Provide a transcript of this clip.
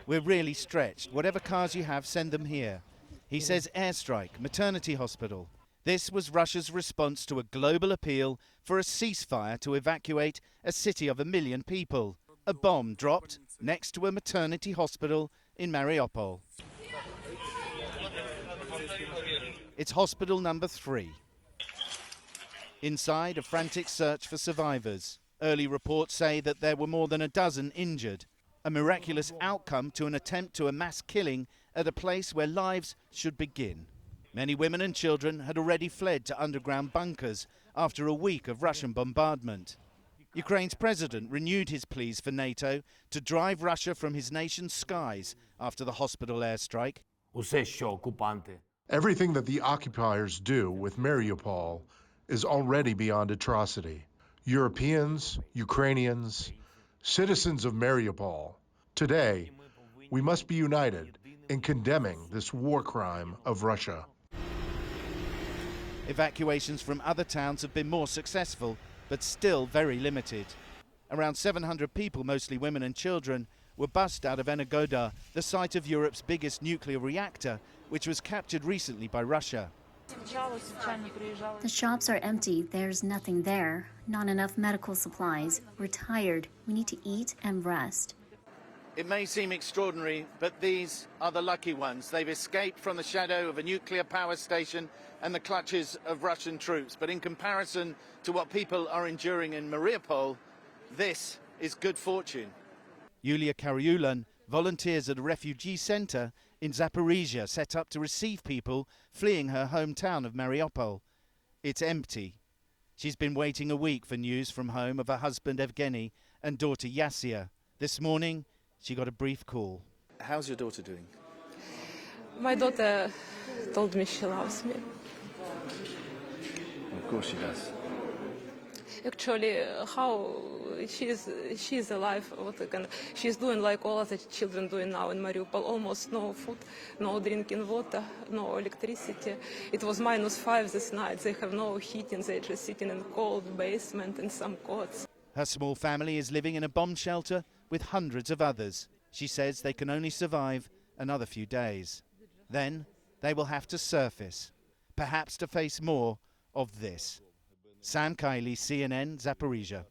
We're really stretched. Whatever cars you have, send them here. He says airstrike, maternity hospital. This was Russia's response to a global appeal for a ceasefire to evacuate a city of 1 million people. A bomb dropped next to a maternity hospital in Mariupol. It's hospital number 3. Inside, a frantic search for survivors. Early reports say that there were more than a dozen injured. A miraculous outcome to an attempt to a mass killing at a place where lives should begin. Many women and children had already fled to underground bunkers after a week of Russian bombardment. Ukraine's president renewed his pleas for NATO to drive Russia from his nation's skies after the hospital airstrike. Everything that the occupiers do with Mariupol is already beyond atrocity. Europeans, Ukrainians, citizens of Mariupol, today we must be united in condemning this war crime of Russia. Evacuations from other towns have been more successful, but still very limited. Around 700 people, mostly women and children, were bussed out of Energoda, the site of Europe's biggest nuclear reactor, which was captured recently by Russia. The shops are empty. There's nothing there. Not enough medical supplies. We're tired. We need to eat and rest. It may seem extraordinary, but these are the lucky ones. They've escaped from the shadow of a nuclear power station and the clutches of Russian troops. But in comparison to what people are enduring in Mariupol, this is good fortune. Yulia Karyulan volunteers at a refugee centre in Zaporizhia set up to receive people fleeing her hometown of Mariupol. It's empty. She's been waiting a week for news from home of her husband Evgeny and daughter Yasia. This morning, she got a brief call. How's your daughter doing? My daughter told me she loves me. Of course she does. Actually, how she's alive, she's doing like all other children doing now in Mariupol. Almost no food, no drinking water, no electricity. It was -5 this night. They have no heating. They're just sitting in a cold basement in some cots. Her small family is living in a bomb shelter with hundreds of others. She says they can only survive another few days. Then they will have to surface, perhaps to face more of this. Sam Kiley, CNN, Zaporizhia.